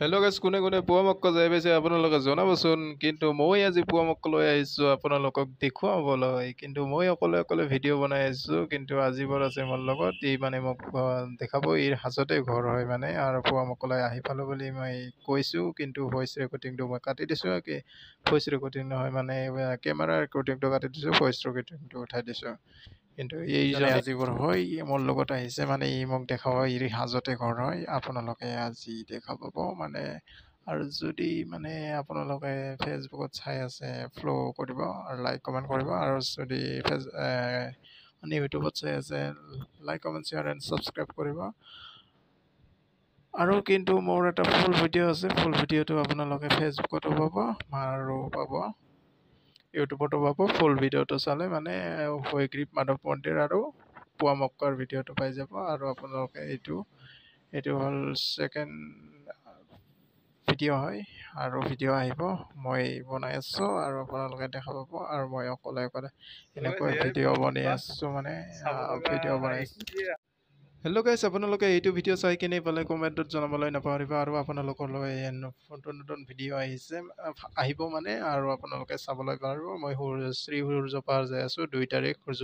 Hello' গাইছ, কোনে কোনে পুৱা মক্ক যাই পাইছে আপোনালোকে জনাবচোন। কিন্তু মই আজি পুৱা মক্ক লৈ আহিছোঁ আপোনালোকক দেখুৱাবলৈ। কিন্তু মই অকলে অকলে ভিডিঅ' বনাই আহিছোঁ। কিন্তু আজিবৰ আছে মোৰ লগত, ই মানে মোক দেখাব, ইৰ হাজতে ঘৰ হয় মানে। আৰু পুৱা মক্কলৈ আহি পালোঁ বুলি মই কৈছোঁ, কিন্তু ভইচ ৰেকৰ্ডিংটো মই কাটি দিছোঁ। ভইচ ৰেকৰ্ডিং নহয় মানে, কেমেৰাৰ ৰেকৰ্ডিংটো কাটি দিছোঁ, ভইচ ৰেকৰ্ডিংটো উঠাই দিছোঁ। কিন্তু এইজনে আজিবোৰ হয়, ই মোৰ লগত আহিছে মানে, ই মোক দেখাব, ইৰ হাজতে ঘৰ হয়। আপোনালোকে আজি দেখা পাব মানে। আৰু যদি মানে আপোনালোকে ফেচবুকত চাই আছে, ফ'ল' কৰিব আৰু লাইক কমেণ্ট কৰিব। আৰু যদি মানে ইউটিউবত চাই আছে, like comment share and subscribe কৰিব। আৰু কিন্তু মোৰ এটা ফুল ভিডিঅ' আছে, ফুল ভিডিঅ'টো আপোনালোকে ফেচবুকতো পাব আৰু পাব ইউটিউবতো পাব। ফুল ভিডিঅ'টো চালে মানে হয়গ্ৰীৱ মাধৱ মন্দিৰ আৰু পুৱা মক্কাৰ ভিডিঅ'টো পাই যাব। আৰু আপোনালোকে এইটো হ'ল ছেকেণ্ড ভিডিঅ' হয়, আৰু ভিডিঅ' আহিব, মই বনাই আছোঁ আৰু আপোনালোকে দেখা পাব। আৰু মই অকলে অকলে এনেকৈ ভিডিঅ' বনাই আছোঁ মানে, ভিডিঅ' বনাইছোঁ। হেল্ল' গাইছ, আপোনালোকে এইটো ভিডিঅ' চাই কেনে পালে কমেণ্টত জনাবলৈ নাপাহৰিব। আৰু আপোনালোকলৈ নতুন নতুন ভিডিঅ' আহিব মানে, আৰু আপোনালোকে চাবলৈ পাৰিব। মই শ্ৰী সূৰ্য পাহাৰ যাই আছোঁ, 2 তাৰিখ